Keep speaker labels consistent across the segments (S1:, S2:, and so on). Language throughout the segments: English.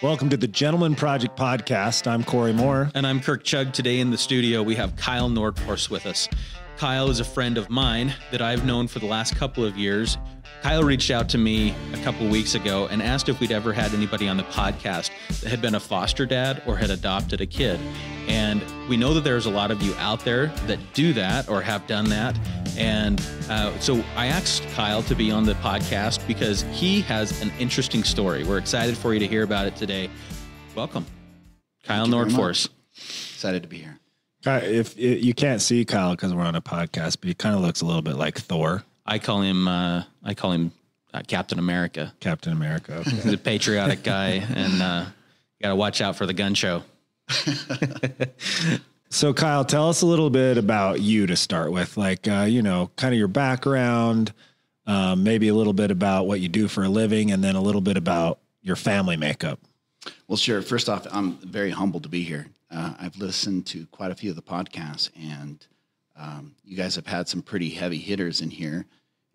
S1: Welcome to the Gentleman Project Podcast. I'm Corey Moore.
S2: And I'm Kirk Chugg. Today in the studio, we have Kyle Nordfors with us. Kyle is a friend of mine that I've known for the last couple of years. Kyle reached out to me a couple weeks ago and asked if we'd ever had anybody on the podcast that had been a foster dad or had adopted a kid. And we know that there's a lot of you out there that do that or have done that. And so I asked Kyle to be on the podcast because he has an interesting story. We're excited for you to hear about it today. Welcome, Kyle Nordfors.
S3: Excited to be here.
S1: If you can't see Kyle because we're on a podcast, but he kind of looks a little bit like Thor.
S2: I call him Captain America.
S1: Captain America. Okay.
S2: He's a patriotic guy, and you got to watch out for the gun show.
S1: So, Kyle, tell us a little bit about you to start with, like, kind of your background, maybe a little bit about what you do for a living, and then a little bit about your family makeup.
S3: Well, sure. First off, I'm very humbled to be here. I've listened to quite a few of the podcasts, and you guys have had some pretty heavy hitters in here.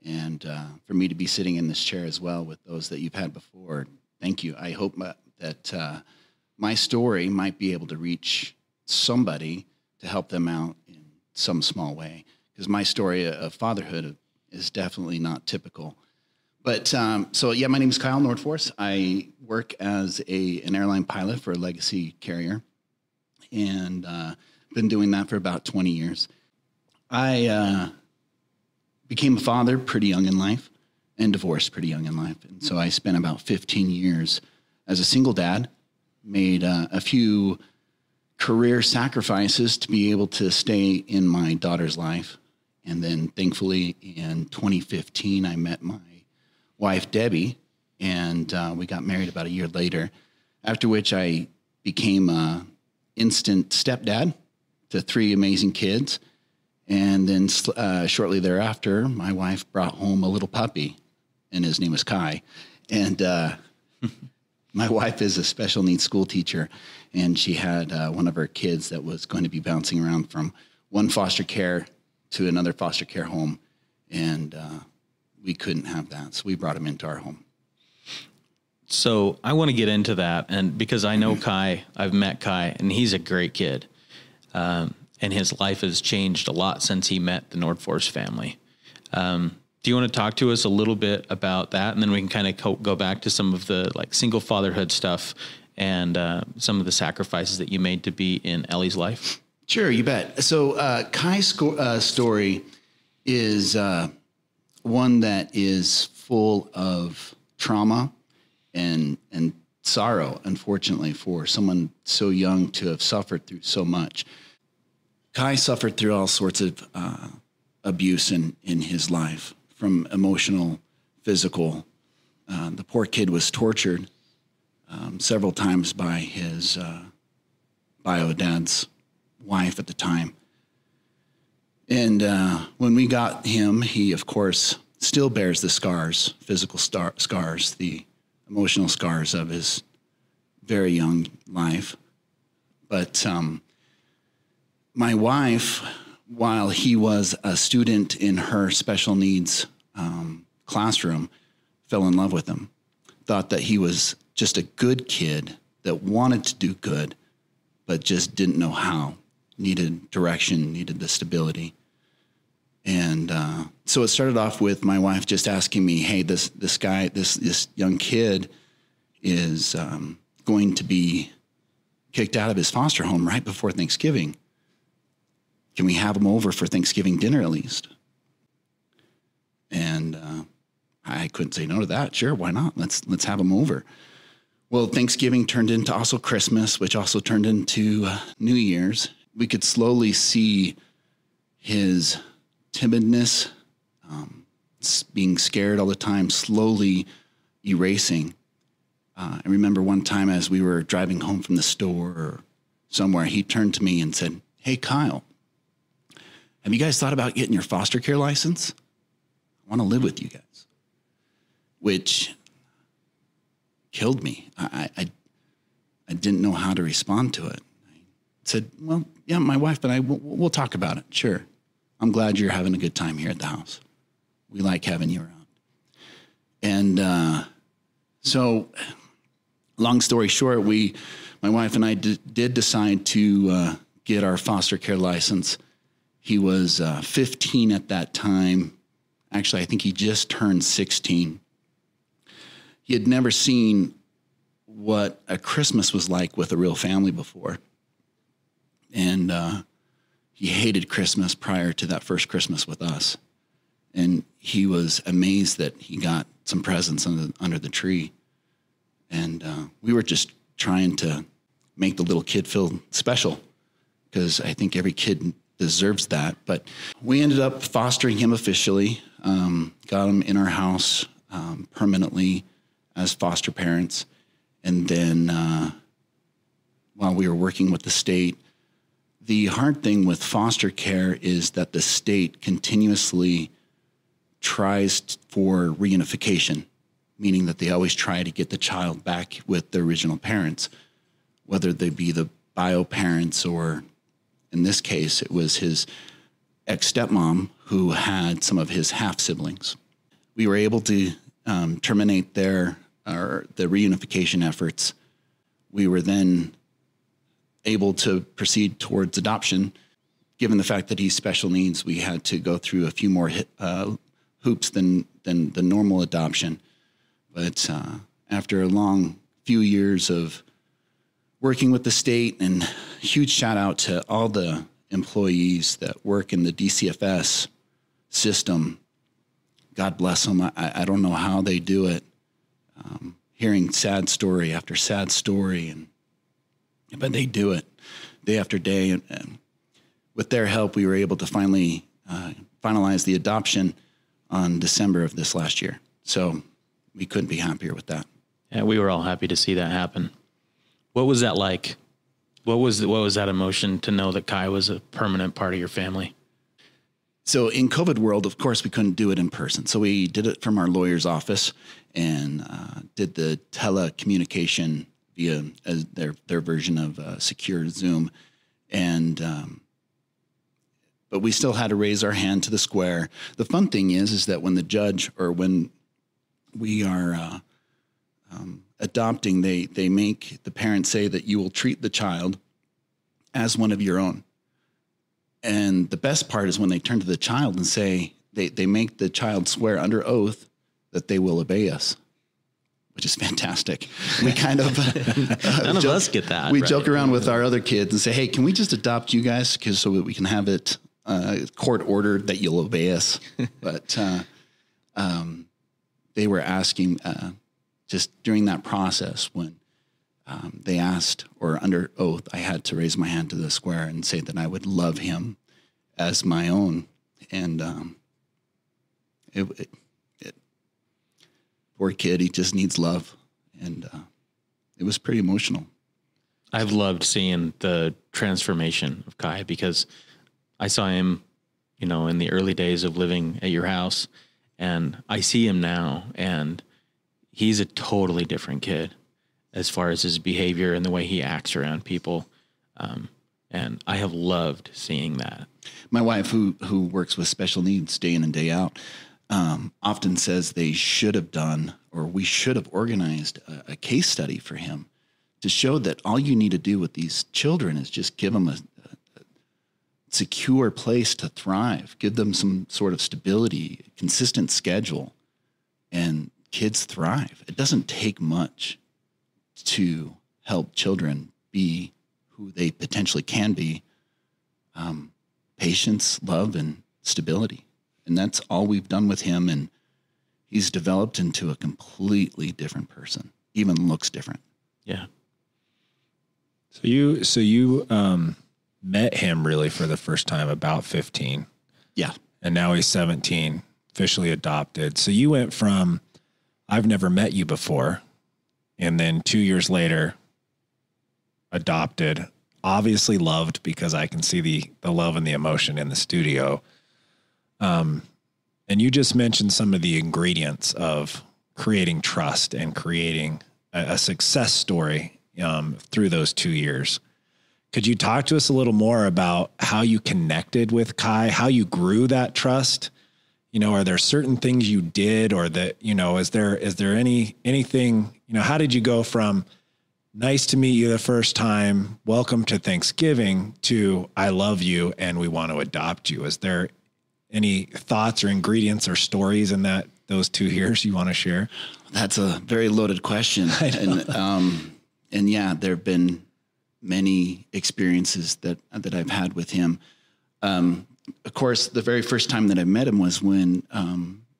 S3: And for me to be sitting in this chair as well with those that you've had before, thank you. I hope that my story might be able to reach somebody to help them out in some small way. Because my story of fatherhood is definitely not typical. But my name is Kyle Nordfors. I work as an airline pilot for a legacy carrier, and been doing that for about 20 years. I became a father pretty young in life and divorced pretty young in life. And so I spent about 15 years as a single dad, made a few career sacrifices to be able to stay in my daughter's life. And then thankfully in 2015, I met my wife, Debbie, and we got married about a year later, after which I became an instant stepdad to 3 amazing kids. And then shortly thereafter, my wife brought home a little puppy, and his name was Kai. And my wife is a special needs school teacher, and she had one of her kids that was going to be bouncing around from one foster care to another foster care home, and we couldn't have that, so we brought him into our home.
S2: So I want to get into that, and because I know Kai, I've met Kai, and he's a great kid. And his life has changed a lot since he met the Nordfors family. Do you want to talk to us a little bit about that? And then we can kind of go back to some of the like single fatherhood stuff and some of the sacrifices that you made to be in Ellie's life.
S3: Sure, you bet. So Kai's story is one that is full of trauma and sorrow, unfortunately, for someone so young to have suffered through so much. Kai suffered through all sorts of abuse in his life, from emotional, physical. The poor kid was tortured several times by his bio dad's wife at the time. And when we got him, he, of course, still bears the scars, physical scars, the emotional scars of his very young life. But my wife, while he was a student in her special needs classroom, fell in love with him, thought that he was just a good kid that wanted to do good, but just didn't know how, needed direction, needed the stability. And so it started off with my wife just asking me, hey, this young kid is going to be kicked out of his foster home right before Thanksgiving. Can we have him over for Thanksgiving dinner at least? And I couldn't say no to that. Sure, why not? Let's have him over. Well, Thanksgiving turned into also Christmas, which also turned into New Year's. We could slowly see his timidness, being scared all the time, slowly erasing. I remember one time as we were driving home from the store or somewhere, he turned to me and said, hey, Kyle, have you guys thought about getting your foster care license? I want to live with you guys. Which killed me. I didn't know how to respond to it. I said, well, yeah, my wife and I, we'll talk about it. Sure. I'm glad you're having a good time here at the house. We like having you around. And so long story short, my wife and I did decide to get our foster care license. He was 15 at that time. Actually, I think he just turned 16. He had never seen what a Christmas was like with a real family before. And he hated Christmas prior to that first Christmas with us. And he was amazed that he got some presents under the tree. And we were just trying to make the little kid feel special, because I think every kid deserves that. But we ended up fostering him officially, got him in our house permanently as foster parents. And then while we were working with the state, the hard thing with foster care is that the state continuously tries for reunification, meaning that they always try to get the child back with the original parents, whether they be the bio parents or, in this case, it was his ex-stepmom who had some of his half-siblings. We were able to terminate the reunification efforts. We were then able to proceed towards adoption. Given the fact that he's special needs, we had to go through a few more hoops than the normal adoption. But after a long few years of working with the state, and huge shout out to all the employees that work in the DCFS system. God bless them. I don't know how they do it. Hearing sad story after sad story, but they do it day after day. And with their help, we were able to finally finalize the adoption on December of this last year. So we couldn't be happier with that.
S2: Yeah, we were all happy to see that happen. What was that like? What was that emotion to know that Kai was a permanent part of your family?
S3: So in COVID world, of course, we couldn't do it in person. So we did it from our lawyer's office and did the telecommunication via their version of secure Zoom. And but we still had to raise our hand to the square. The fun thing is that when the judge, or when we are adopting, they make the parents say that you will treat the child as one of your own. And the best part is when they turn to the child and say, they make the child swear under oath that they will obey us, which is fantastic. We kind of
S2: none of us get that.
S3: We joke around with our other kids and say, "Hey, can we just adopt you guys so that we can have it court ordered that you'll obey us?" But they were asking just during that process when they asked, or under oath, I had to raise my hand to the square and say that I would love him as my own. And poor kid, he just needs love. And it was pretty emotional.
S2: I've loved seeing the transformation of Kai, because I saw him, in the early days of living at your house, and I see him now, and he's a totally different kid as far as his behavior and the way he acts around people. And I have loved seeing that.
S3: My wife, who works with special needs day in and day out, often says they should have done, or we should have organized a case study for him to show that all you need to do with these children is just give them a secure place to thrive, give them some sort of stability, consistent schedule, and kids thrive. It doesn't take much to help children be who they potentially can be. Patience, love, and stability. And that's all we've done with him. And he's developed into a completely different person, even looks different.
S2: Yeah.
S1: So you met him really for the first time about 15.
S3: Yeah.
S1: And now he's 17, officially adopted. So you went from, I've never met you before, and then 2 years later, adopted, obviously loved, because I can see the love and the emotion in the studio. And you just mentioned some of the ingredients of creating trust and creating a success story through those 2 years. Could you talk to us a little more about how you connected with Kai, how you grew that trust? Are there certain things you did, or that, is there anything, how did you go from nice to meet you the first time, welcome to Thanksgiving, to I love you and we want to adopt you. Is there any thoughts or ingredients or stories in those 2 years you want to share?
S3: That's a very loaded question. And yeah, there have been many experiences that I've had with him. Of course, the very first time that I met him was when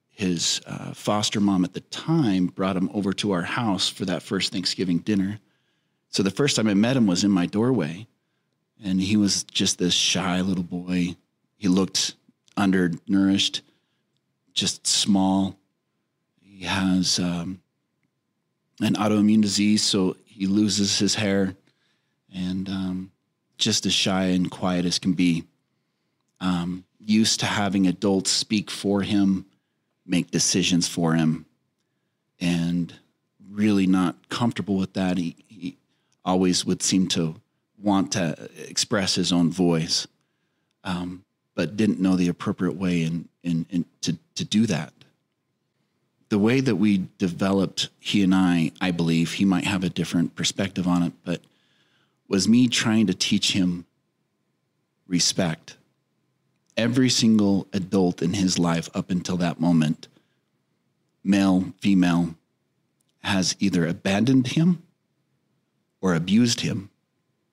S3: his foster mom at the time brought him over to our house for that first Thanksgiving dinner. So the first time I met him was in my doorway, and he was just this shy little boy. He looked undernourished, just small. He has an autoimmune disease, so he loses his hair, and just as shy and quiet as can be. Used to having adults speak for him, make decisions for him, and really not comfortable with that. He always would seem to want to express his own voice, but didn't know the appropriate way to do that. The way that we developed, he and I believe, he might have a different perspective on it, but was me trying to teach him respect. Every single adult in his life up until that moment, male, female, has either abandoned him or abused him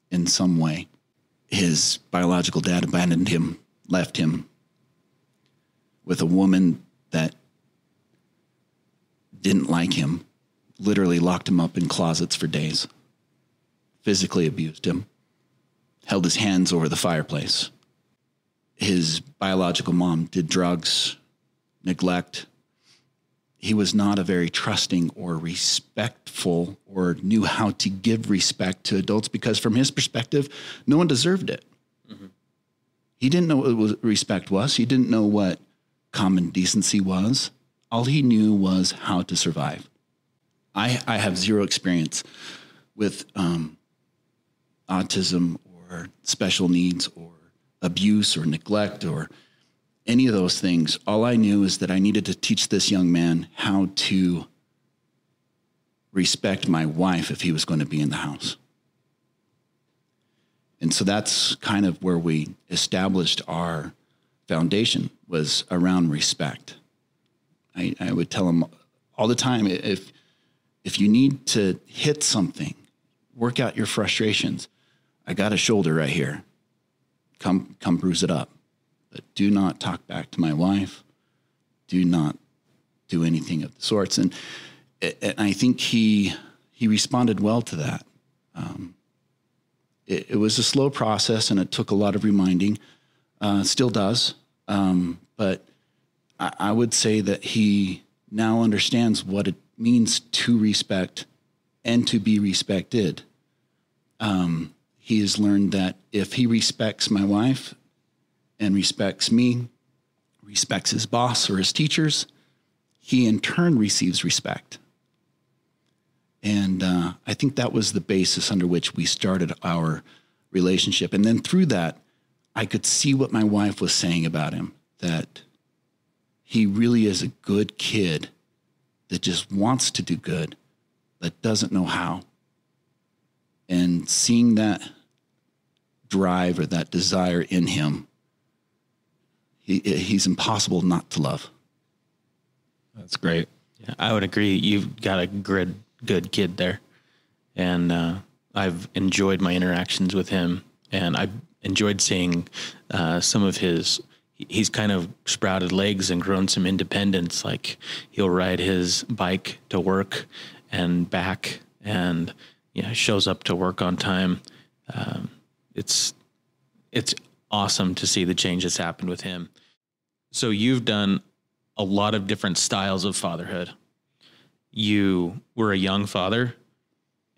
S3: in some way. His biological dad abandoned him, left him with a woman that didn't like him, literally locked him up in closets for days, physically abused him, held his hands over the fireplace. His biological mom did drugs, neglect. He was not a very trusting or respectful or knew how to give respect to adults because from his perspective, no one deserved it. Mm-hmm. He didn't know what respect was. He didn't know what common decency was. All he knew was how to survive. I have zero experience with autism or special needs or abuse or neglect or any of those things. All I knew is that I needed to teach this young man how to respect my wife if he was going to be in the house. And so that's kind of where we established our foundation, was around respect. I would tell him all the time, if you need to hit something, work out your frustrations. I got a shoulder right here. Come bruise it up. But do not talk back to my wife. Do not do anything of the sorts. And I think he responded well to that. It was a slow process, and it took a lot of reminding. Still does. But I would say that he now understands what it means to respect and to be respected. He has learned that if he respects my wife and respects me, respects his boss or his teachers, he in turn receives respect. And I think that was the basis under which we started our relationship. And then through that, I could see what my wife was saying about him, that he really is a good kid that just wants to do good, but doesn't know how. And seeing that drive or that desire in him, he's impossible not to love.
S1: That's great.
S2: Yeah, I would agree. You've got a good kid there. And I've enjoyed my interactions with him. And I've enjoyed seeing some of he's kind of sprouted legs and grown some independence. Like he'll ride his bike to work and back and shows up to work on time. It's awesome to see the change that's happened with him. So you've done a lot of different styles of fatherhood. You were a young father,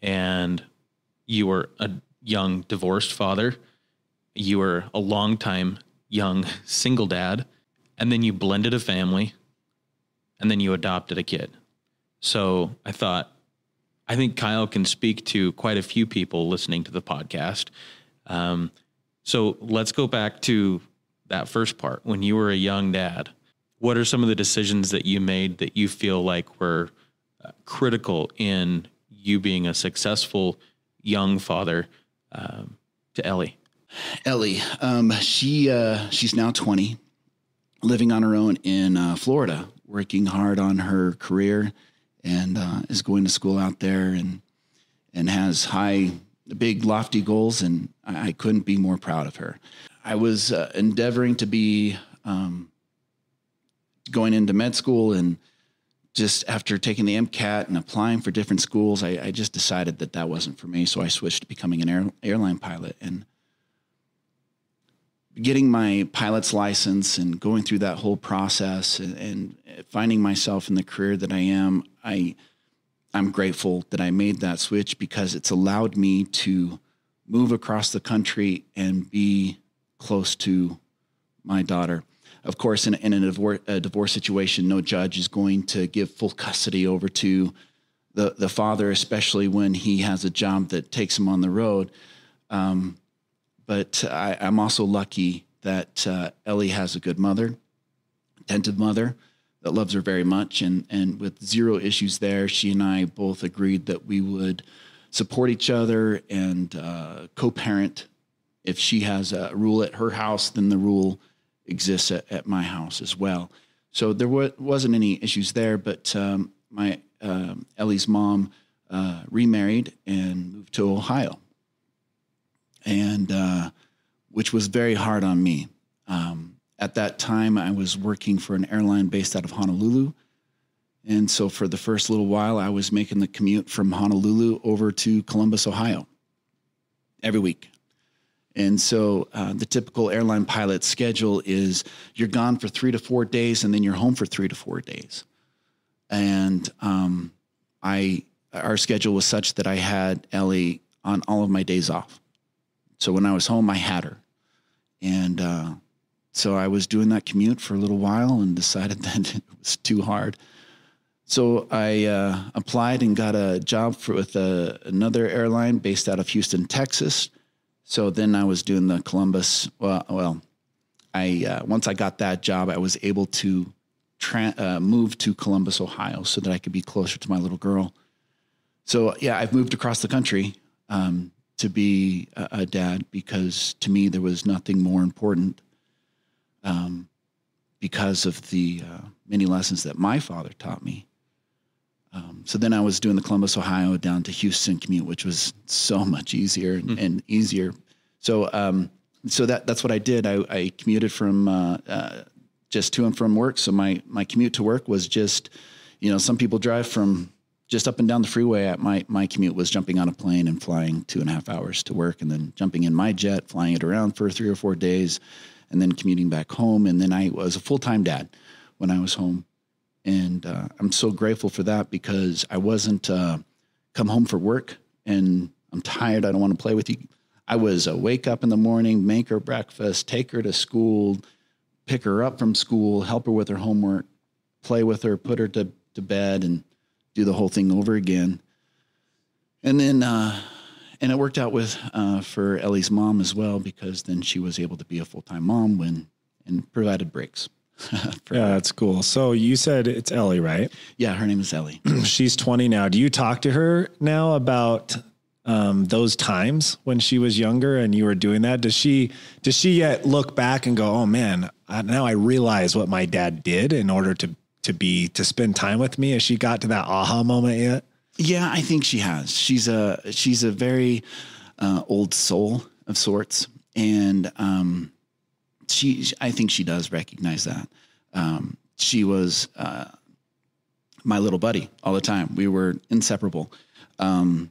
S2: and you were a young divorced father. You were a long-time young single dad, and then you blended a family, and then you adopted a kid. So I think Kyle can speak to quite a few people listening to the podcast. So let's go back to that first part. When you were a young dad, what are some of the decisions that you made that you feel like were critical in you being a successful young father to Ellie?
S3: Ellie, she's now 20, living on her own in Florida, working hard on her career, and is going to school out there, and has big, lofty goals, and I couldn't be more proud of her. I was endeavoring to be going into med school, and just after taking the MCAT and applying for different schools, I just decided that wasn't for me, so I switched to becoming an airline pilot. And getting my pilot's license and going through that whole process and finding myself in the career that I am, I'm grateful that I made that switch, because it's allowed me to move across the country and be close to my daughter. Of course, in a divorce situation, no judge is going to give full custody over to the father, especially when he has a job that takes him on the road. But I'm also lucky that Ellie has a good mother, attentive mother that loves her very much. And with zero issues there, she and I both agreed that we would support each other and co-parent. If she has a rule at her house, then the rule exists at my house as well. So there wasn't any issues there, but my Ellie's mom remarried and moved to Ohio, and which was very hard on me. At that time, I was working for an airline based out of Honolulu. And so for the first little while, I was making the commute from Honolulu over to Columbus, Ohio, every week. And so the typical airline pilot schedule is you're gone for 3 to 4 days, and then you're home for 3 to 4 days. And our schedule was such that I had Ellie on all of my days off. So when I was home, I had her. And so I was doing that commute for a little while and decided that it was too hard. So I applied and got a job with another airline based out of Houston, Texas. So then I was doing the Columbus. Once I got that job, I was able to move to Columbus, Ohio, so that I could be closer to my little girl. So yeah, I've moved across the country to be a dad, because to me there was nothing more important, because of the many lessons that my father taught me. So then I was doing the Columbus, Ohio down to Houston commute, which was so much easier and easier. So that's what I did. I commuted from just to and from work. So my commute to work was just, some people drive from just up and down the freeway. My commute was jumping on a plane and flying 2.5 hours to work, and then jumping in my jet, flying it around for 3 or 4 days, and then commuting back home. And then I was a full-time dad when I was home. And I'm so grateful for that, because I wasn't come home for work and I'm tired, I don't want to play with you. I was wake up in the morning, make her breakfast, take her to school, pick her up from school, help her with her homework, play with her, put her to bed, and do the whole thing over again. And then and it worked out for Ellie's mom as well, because then she was able to be a full-time mom and provided breaks.
S1: Yeah, that's cool. So you said it's Ellie, right?
S3: Yeah, her name is Ellie.
S1: She's 20 now. Do you talk to her now about those times when she was younger and you were doing that? Does she yet look back and go, oh man, now I realize what my dad did in order to spend time with me? Has she got to that aha moment yet?
S3: Yeah, I think she has. She's a very old soul of sorts. And I think she does recognize that. She was my little buddy all the time. We were inseparable. I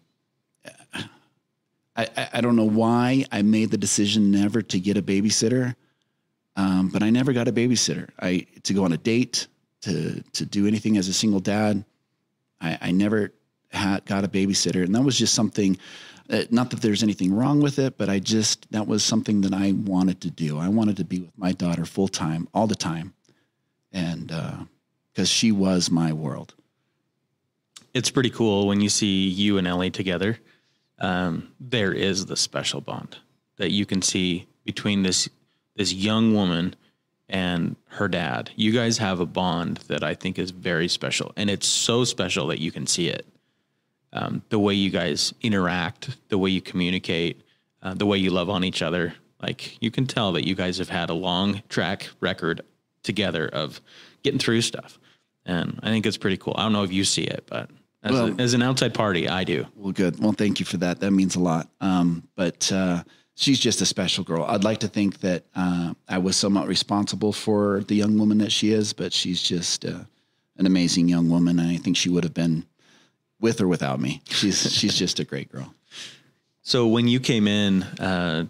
S3: don't know why I made the decision never to get a babysitter, but I never got a babysitter. To go on a date, to do anything as a single dad, I never got a babysitter. And that was just something, not that there's anything wrong with it, but that was something that I wanted to do. I wanted to be with my daughter full time, all the time. And, cause she was my world.
S2: It's pretty cool when you see you and Ellie together. There is the special bond that you can see between this young woman and her dad. You guys have a bond that I think is very special, and it's so special that you can see it. the way you guys interact, the way you communicate, the way you love on each other. Like, you can tell that you guys have had a long track record together of getting through stuff. And I think it's pretty cool. I don't know if you see it, but as an outside party, I do.
S3: Well, good. Well, thank you for that. That means a lot. But she's just a special girl. I'd like to think that I was somewhat responsible for the young woman that she is, but she's just an amazing young woman. And I think she would have been with or without me. She's just a great girl.
S2: So when you came in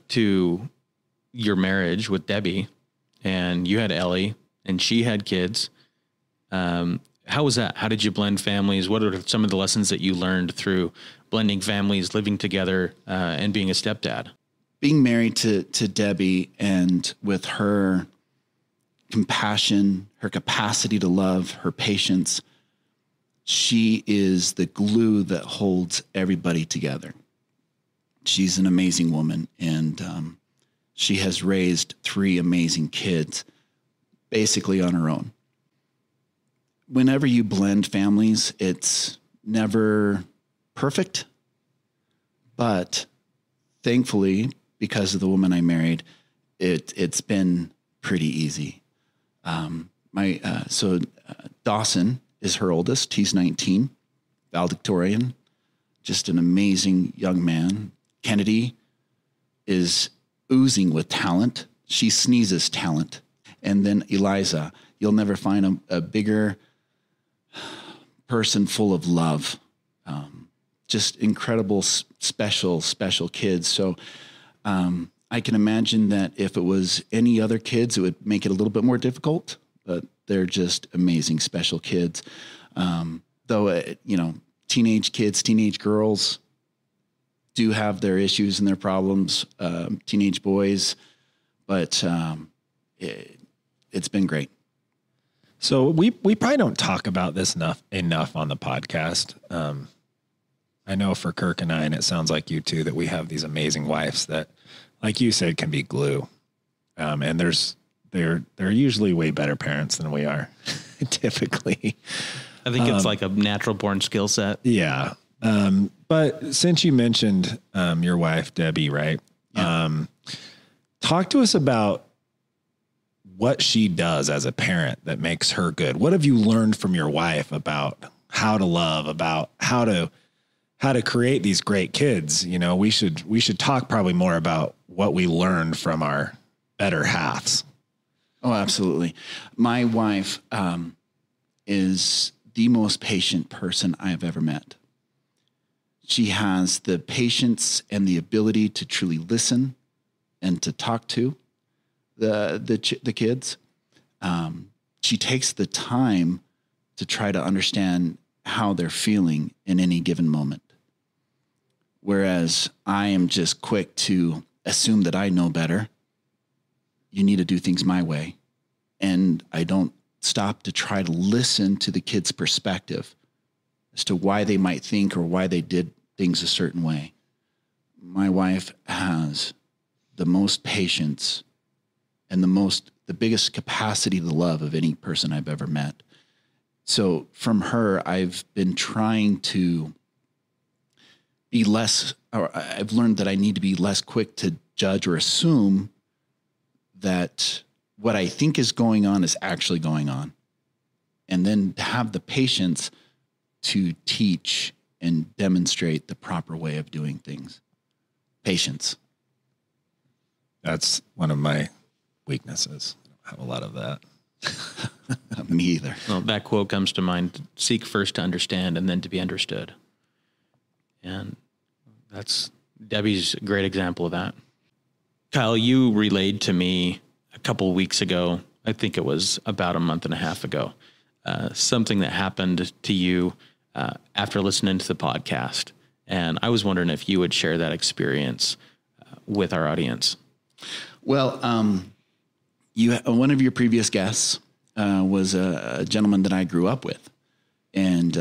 S2: to your marriage with Debbie, and you had Ellie and she had kids, how was that? How did you blend families? What are some of the lessons that you learned through blending families, living together, and being a stepdad?
S3: Being married to Debbie, and with her compassion, her capacity to love, her patience, she is the glue that holds everybody together. She's an amazing woman, and she has raised 3 amazing kids basically on her own. Whenever you blend families, it's never perfect, but thankfully, because of the woman I married, it's been pretty easy. Dawson is her oldest. He's 19, valedictorian, just an amazing young man. Kennedy is oozing with talent. She sneezes talent. And then Eliza, you'll never find a bigger person full of love. Just incredible, special kids. So I can imagine that if it was any other kids, it would make it a little bit more difficult, but they're just amazing, special kids. Though, teenage kids, teenage girls do have their issues and their problems, teenage boys, but it's been great.
S1: So we probably don't talk about this enough on the podcast. I know for Kirk and I, and it sounds like you too, that we have these amazing wives that, like you said, can be glue. And they're usually way better parents than we are, typically.
S2: I think it's like a natural born skill set.
S1: Yeah. But since you mentioned your wife, Debbie, right? Yeah. Talk to us about what she does as a parent that makes her good. What have you learned from your wife about how to love, about how to create these great kids? We should talk probably more about what we learned from our better halves.
S3: Oh, absolutely. My wife is the most patient person I have ever met. She has the patience and the ability to truly listen and to talk to the kids. She takes the time to try to understand how they're feeling in any given moment. Whereas I am just quick to assume that I know better. You need to do things my way. And I don't stop to try to listen to the kid's perspective as to why they might think or why they did things a certain way. My wife has the most patience and the biggest capacity to love of any person I've ever met. So from her, I've been trying to be less, or I've learned that I need to be less quick to judge or assume that what I think is going on is actually going on. And then to have the patience to teach and demonstrate the proper way of doing things. Patience.
S1: That's one of my weaknesses. I don't have a lot of that.
S3: Me either.
S2: Well, that quote comes to mind: seek first to understand and then to be understood. And that's Debbie's a great example of that. Kyle, you relayed to me a couple weeks ago, I think it was about a month and a half ago, something that happened to you after listening to the podcast. And I was wondering if you would share that experience with our audience.
S3: Well, one of your previous guests was a gentleman that I grew up with, and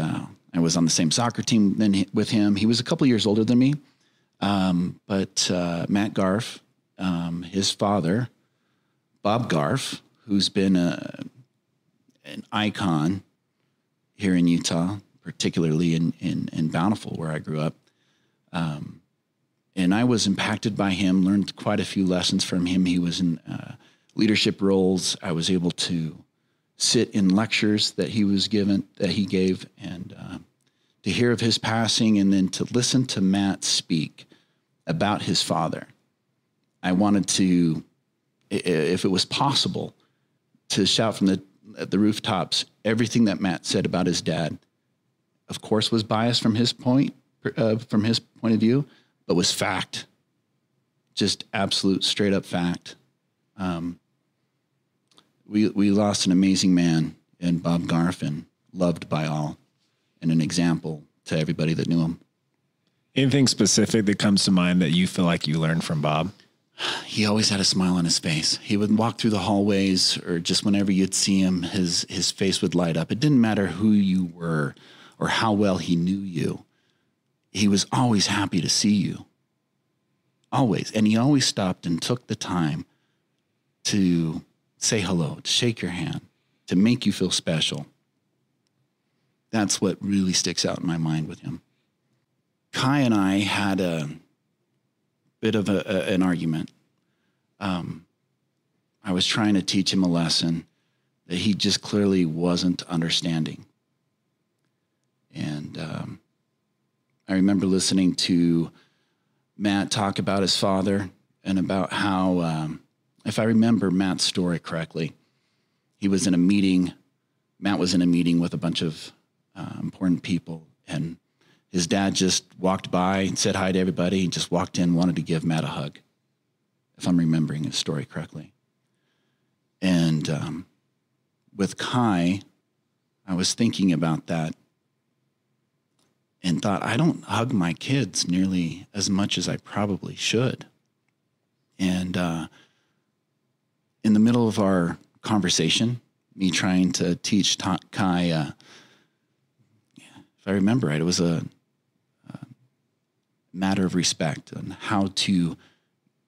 S3: I was on the same soccer team with him. He was a couple years older than me, but Matt Garf, his father, Bob Garf, who's been an icon here in Utah, particularly in Bountiful, where I grew up. And I was impacted by him, learned quite a few lessons from him. He was in leadership roles. I was able to sit in lectures that he gave, and to hear of his passing, and then to listen to Matt speak about his father. I wanted to, if it was possible, to shout from the rooftops everything that Matt said about his dad. Of course, was biased from his point of view, but was fact, just absolute straight up fact. We lost an amazing man in Bob Garfin, loved by all, and an example to everybody that knew him.
S1: Anything specific that comes to mind that you feel like you learned from Bob?
S3: He always had a smile on his face. He would walk through the hallways, or just whenever you'd see him, his face would light up. It didn't matter who you were or how well he knew you. He was always happy to see you. Always. And he always stopped and took the time to say hello, to shake your hand, to make you feel special. That's what really sticks out in my mind with him. Kai and I had a bit of an argument. I was trying to teach him a lesson that he just clearly wasn't understanding. And I remember listening to Matt talk about his father, and about how, if I remember Matt's story correctly, he was in a meeting. Matt was in a meeting with a bunch of important people, and his dad just walked by and said hi to everybody. He just walked in, wanted to give Matt a hug, if I'm remembering his story correctly. And with Kai, I was thinking about that and thought, I don't hug my kids nearly as much as I probably should. And in the middle of our conversation, me trying to teach Kai, if I remember right, it was a matter of respect and how to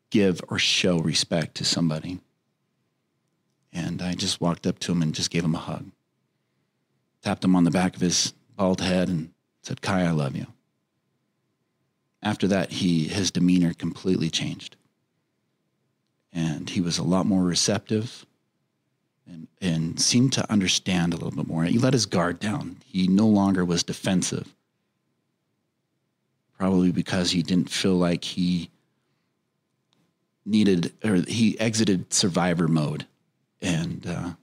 S3: give or show respect to somebody. And I just walked up to him and just gave him a hug. Tapped him on the back of his bald head and said, Kai, I love you. After that, his demeanor completely changed. And he was a lot more receptive and seemed to understand a little bit more. He let his guard down. He no longer was defensive. Probably because he didn't feel like he exited survivor mode and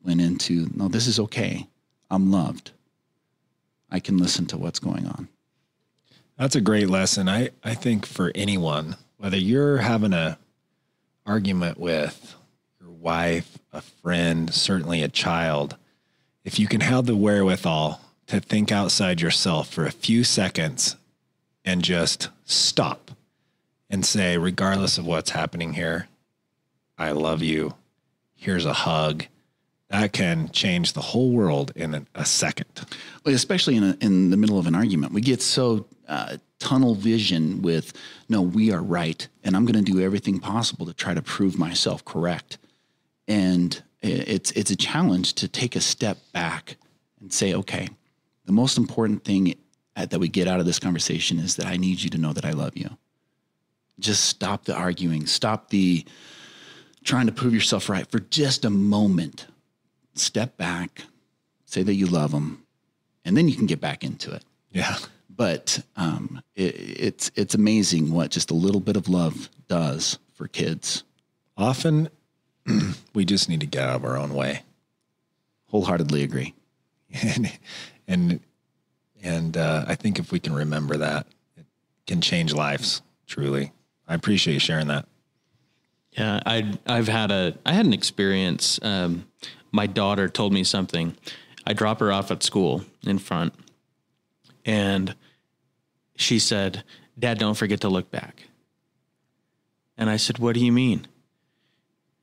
S3: went into, no, this is okay. I'm loved. I can listen to what's going on.
S1: That's a great lesson. I think for anyone, whether you're having a argument with your wife, a friend, certainly a child, if you can have the wherewithal to think outside yourself for a few seconds and just stop and say, regardless of what's happening here, I love you. Here's a hug. That can change the whole world in a second.
S3: Well, especially in the middle of an argument, we get so tunnel vision with, no, we are right, and I'm going to do everything possible to try to prove myself correct. And it's a challenge to take a step back and say, okay, the most important thing that we get out of this conversation is that I need you to know that I love you. Just stop the arguing. Stop the trying to prove yourself right for just a moment. Step back, say that you love them, and then you can get back into it.
S1: Yeah.
S3: But it's amazing what just a little bit of love does for kids.
S1: Often we just need to get out of our own way.
S3: Wholeheartedly agree.
S1: And I think if we can remember that, it can change lives, truly. I appreciate you sharing that.
S2: Yeah, I had an experience. My daughter told me something. I drop her off at school in front, and she said, Dad, don't forget to look back. And I said, what do you mean?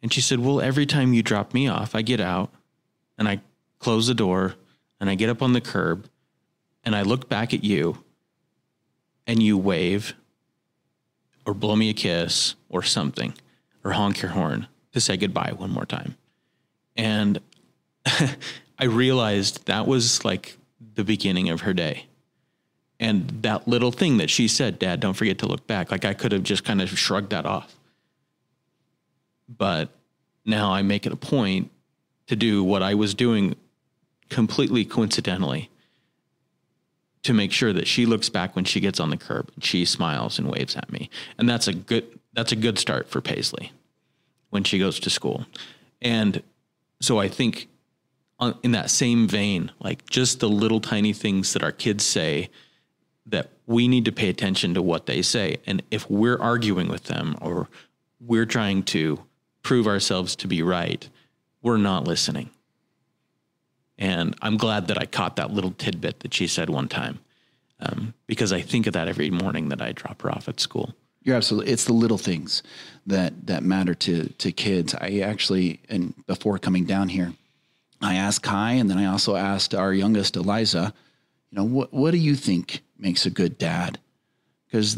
S2: And she said, well, every time you drop me off, I get out and I close the door and I get up on the curb and I look back at you and you wave or blow me a kiss or something or honk your horn to say goodbye one more time. And I realized that was like the beginning of her day. And that little thing that she said, Dad, don't forget to look back. Like I could have just kind of shrugged that off. But now I make it a point to do what I was doing completely coincidentally, to make sure that she looks back when she gets on the curb and she smiles and waves at me. And that's a good start for Paisley when she goes to school. And so I think in that same vein, like just the little tiny things that our kids say, that we need to pay attention to what they say. And if we're arguing with them or we're trying to prove ourselves to be right, we're not listening. And I'm glad that I caught that little tidbit that she said one time, because I think of that every morning that I drop her off at school.
S3: You're absolutely. It's the little things that matter to kids. I actually, and before coming down here, I asked Kai, and then I also asked our youngest, Eliza, what do you think makes a good dad? Because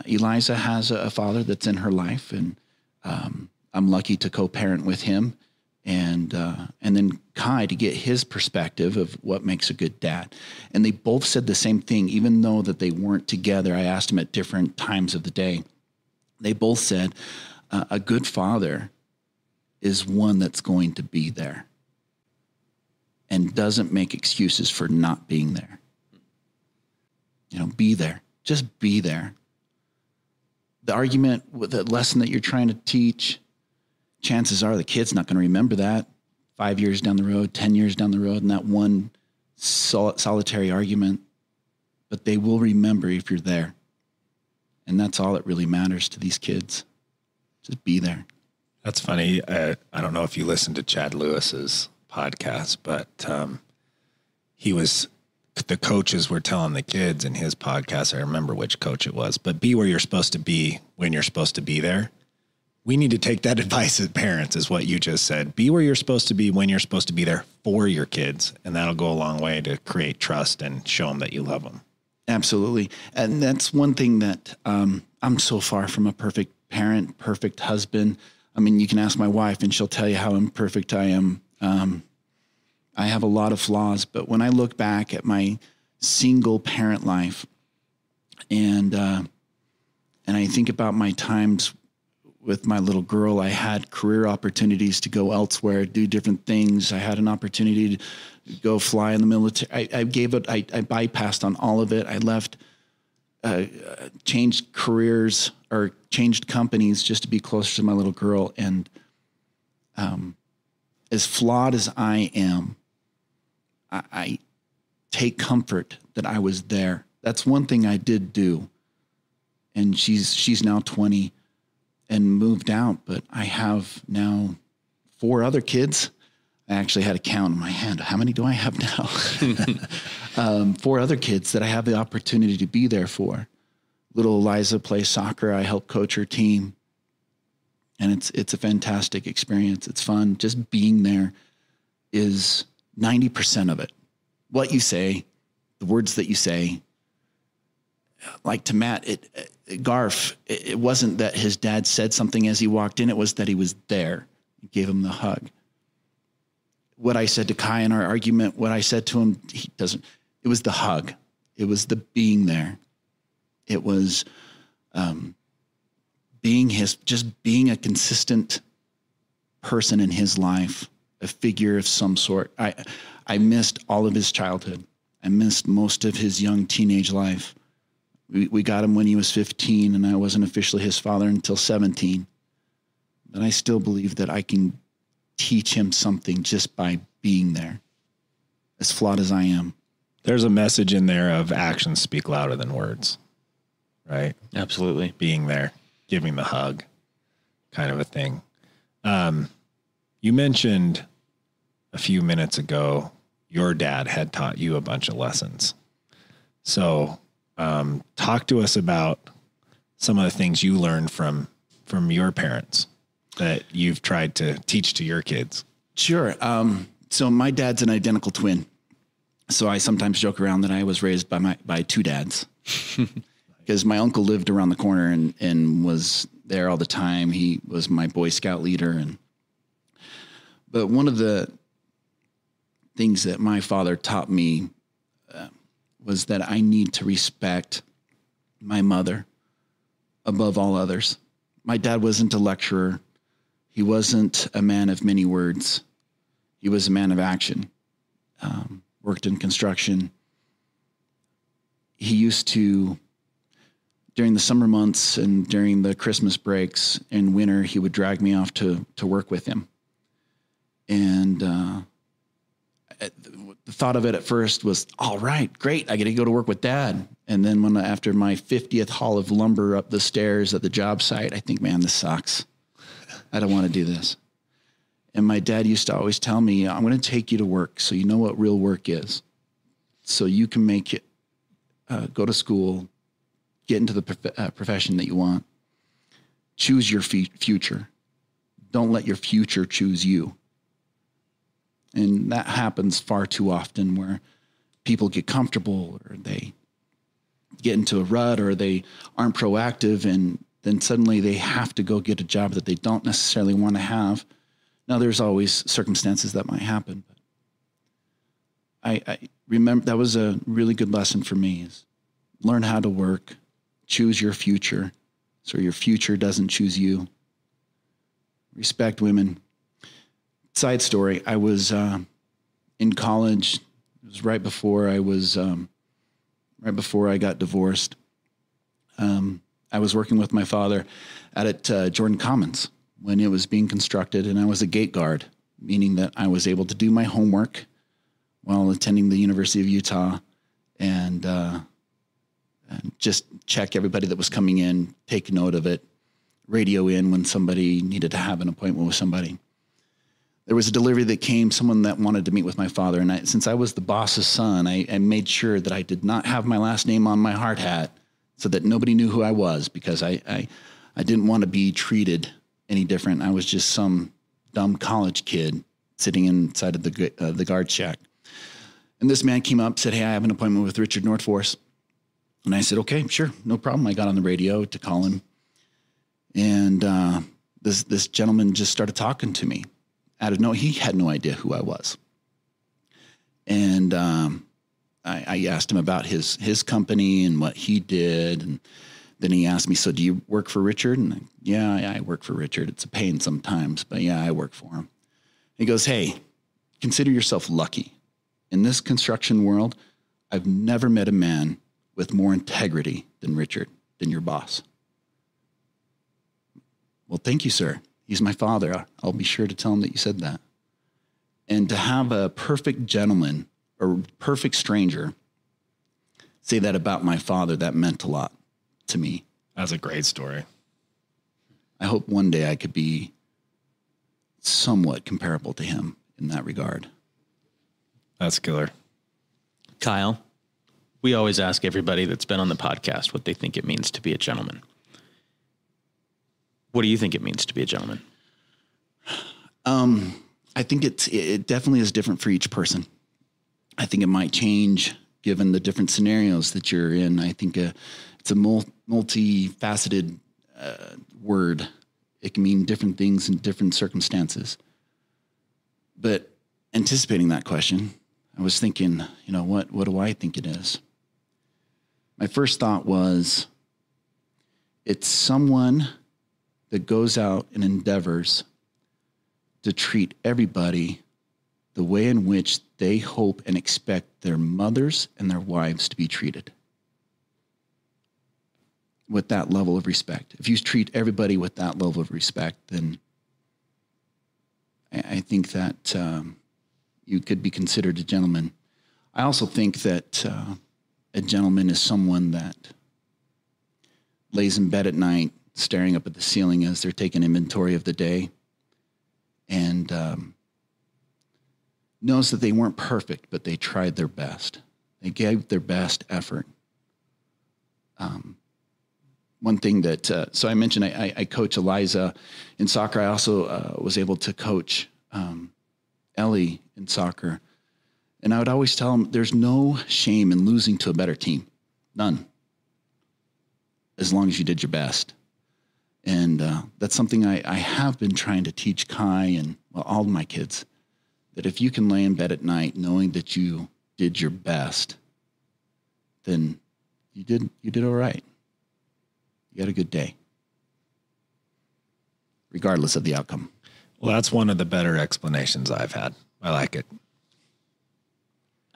S3: Eliza has a father that's in her life, and I'm lucky to co-parent with him, and then Kai to get his perspective of what makes a good dad. And they both said the same thing, even though that they weren't together. I asked them at different times of the day. They both said a good father is one that's going to be there and doesn't make excuses for not being there. Be there. Just be there. The argument, the lesson that you're trying to teach, chances are the kid's not going to remember that 5 years down the road, 10 years down the road, and that one solitary argument. But they will remember if you're there. And that's all that really matters to these kids. Just be there.
S1: That's funny. I don't know if you listened to Chad Lewis's podcast, but the coaches were telling the kids in his podcast, I remember which coach it was, but be where you're supposed to be when you're supposed to be there. We need to take that advice as parents, is what you just said. Be where you're supposed to be when you're supposed to be there for your kids. And that'll go a long way to create trust and show them that you love them.
S3: Absolutely. And that's one thing that I'm so far from a perfect parent, perfect husband. I mean, you can ask my wife and she'll tell you how imperfect I am. I have a lot of flaws, but when I look back at my single parent life and I think about my times with my little girl, I had career opportunities to go elsewhere, do different things. I had an opportunity to go fly in the military. I bypassed on all of it. I left, changed careers or changed companies just to be closer to my little girl. And as flawed as I am, I take comfort that I was there. That's one thing I did do. And she's now 20 and moved out, but I have now 4 other kids. I actually had a count in my hand. How many do I have now? 4 other kids that I have the opportunity to be there for. Little Eliza plays soccer. I help coach her team. And it's a fantastic experience. It's fun. Just being there is 90% of it. What you say, the words that you say. Like to Matt, Garf, it wasn't that his dad said something as he walked in. It was that he was there. He gave him the hug. What I said to Kai in our argument, what I said to him, it was the hug. It was the being there. It was being a consistent person in his life, a figure of some sort. I missed all of his childhood. I missed most of his young teenage life. We got him when he was 15, and I wasn't officially his father until 17. But I still believe that I can teach him something just by being there, as flawed as I am.
S1: There's a message in there of actions speak louder than words, right?
S2: Absolutely.
S1: Being there, giving the hug, kind of a thing. You mentioned a few minutes ago, your dad had taught you a bunch of lessons. So talk to us about some of the things you learned from your parents that you've tried to teach to your kids.
S3: Sure. So my dad's an identical twin. So I sometimes joke around that I was raised by 2 dads because my uncle lived around the corner and was there all the time. He was my Boy Scout leader. But one of the things that my father taught me was that I need to respect my mother above all others. My dad wasn't a lecturer. He wasn't a man of many words. He was a man of action. Worked in construction. He used to, during the summer months and during the Christmas breaks and winter, he would drag me off to work with him. And the thought of it at first was, all right, great, I get to go to work with Dad. And then after my 50th haul of lumber up the stairs at the job site, I think, man, this sucks. I don't want to do this. And my dad used to always tell me, I'm going to take you to work so you know what real work is. So you can make it, go to school, get into the profession that you want. Choose your future. Don't let your future choose you. And that happens far too often where people get comfortable or they get into a rut or they aren't proactive, and then suddenly they have to go get a job that they don't necessarily want to have. Now, there's always circumstances that might happen, but I remember that was a really good lesson for me, is learn how to work, choose your future so your future doesn't choose you. Respect women. Side story, I was in college. It was right before I got divorced. I was working with my father at Jordan Commons when it was being constructed, and I was a gate guard, meaning that I was able to do my homework while attending the University of Utah and just check everybody that was coming in, take note of it, radio in when somebody needed to have an appointment with somebody. There was a delivery that came, someone that wanted to meet with my father, and since I was the boss's son, I made sure that I did not have my last name on my hard hat so that nobody knew who I was, because I didn't want to be treated any different. I was just some dumb college kid sitting inside of the guard shack. And this man came up, said, hey, I have an appointment with Richard Nordfors. And I said, okay, sure, no problem. I got on the radio to call him. And this gentleman just started talking to me. He had no idea who I was. And I asked him about his company and what he did. And then he asked me, so do you work for Richard? And I work for Richard. It's a pain sometimes, but yeah, I work for him. He goes, hey, consider yourself lucky. In this construction world, I've never met a man with more integrity than Richard, than your boss. Well, thank you, sir. He's my father. I'll be sure to tell him that you said that. And to have a perfect gentleman or perfect stranger say that about my father, that meant a lot to me.
S1: That's a great story.
S3: I hope one day I could be somewhat comparable to him in that regard.
S1: That's killer.
S2: Kyle, we always ask everybody that's been on the podcast what they think it means to be a gentleman. What do you think it means to be a gentleman?
S3: I think it definitely is different for each person. I think it might change given the different scenarios that you're in. I think it's a multifaceted word. It can mean different things in different circumstances. But anticipating that question, I was thinking, what do I think it is? My first thought was, it's someone that goes out and endeavors to treat everybody the way in which they hope and expect their mothers and their wives to be treated. With that level of respect. If you treat everybody with that level of respect, then I think that you could be considered a gentleman. I also think that a gentleman is someone that lays in bed at night staring up at the ceiling as they're taking inventory of the day, and knows that they weren't perfect, but they tried their best. They gave their best effort. One thing that, so I mentioned I coach Eliza in soccer. I also was able to coach Ellie in soccer. And I would always tell them there's no shame in losing to a better team. None. As long as you did your best. And that's something I have been trying to teach Kai and all of my kids, that if you can lay in bed at night knowing that you did your best, then you did all right. You had a good day, regardless of the outcome.
S1: Well, that's one of the better explanations I've had. I like it.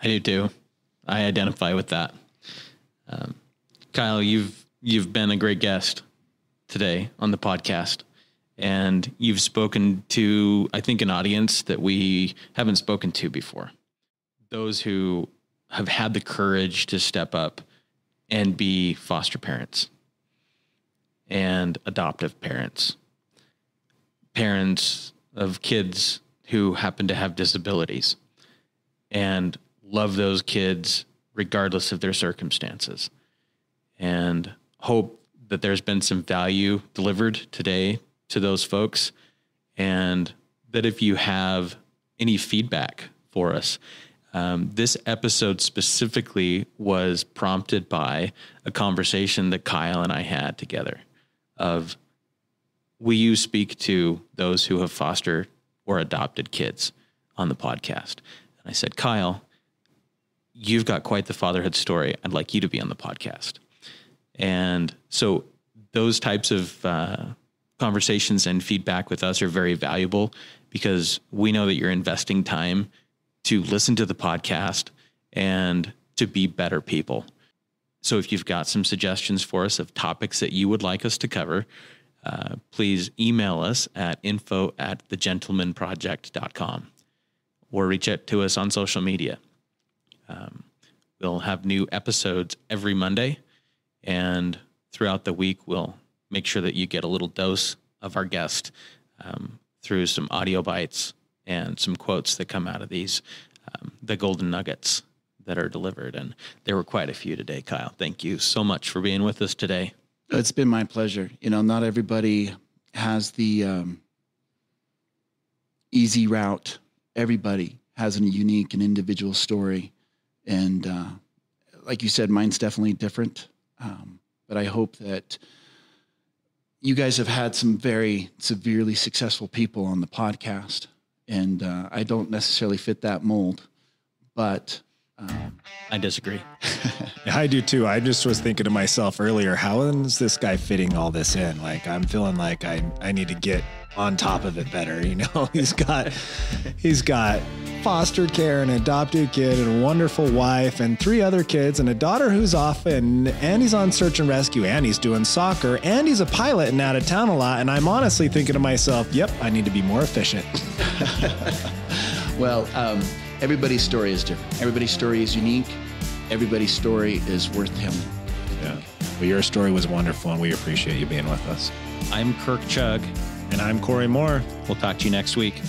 S2: I do too. I identify with that. Kyle, you've been a great guest today on the podcast, and you've spoken to, I think, an audience that we haven't spoken to before. Those who have had the courage to step up and be foster parents and adoptive parents, parents of kids who happen to have disabilities, and love those kids regardless of their circumstances, and hope that there's been some value delivered today to those folks, and that if you have any feedback for us, this episode specifically was prompted by a conversation that Kyle and I had together of, will you speak to those who have fostered or adopted kids on the podcast? And I said, Kyle, you've got quite the fatherhood story. I'd like you to be on the podcast. And so those types of conversations and feedback with us are very valuable, because we know that you're investing time to listen to the podcast and to be better people. So if you've got some suggestions for us of topics that you would like us to cover, please email us at info@thegentlemanproject.com or reach out to us on social media. We'll have new episodes every Monday, and throughout the week, we'll make sure that you get a little dose of our guest through some audio bites and some quotes that come out of these, the golden nuggets that are delivered. And there were quite a few today, Kyle. Thank you so much for being with us today.
S3: It's been my pleasure. Not everybody has the easy route. Everybody has a unique and individual story. And like you said, mine's definitely different. But I hope that you guys have had some very severely successful people on the podcast. And I don't necessarily fit that mold, but
S2: I disagree.
S1: Yeah, I do too. I just was thinking to myself earlier, how is this guy fitting all this in? Like, I'm feeling like I need to get on top of it better. He's got foster care, an adopted kid, and a wonderful wife, and 3 other kids, and a daughter who's off, and he's on search and rescue, and he's doing soccer, and he's a pilot and out of town a lot. And I'm honestly thinking to myself, yep, I need to be more efficient.
S3: Well, everybody's story is different. Everybody's story is unique. Everybody's story is worth telling.
S1: Yeah. Well, your story was wonderful, and we appreciate you being with us.
S2: I'm Kirk Chugg.
S1: And I'm Corey Moore.
S2: We'll talk to you next week.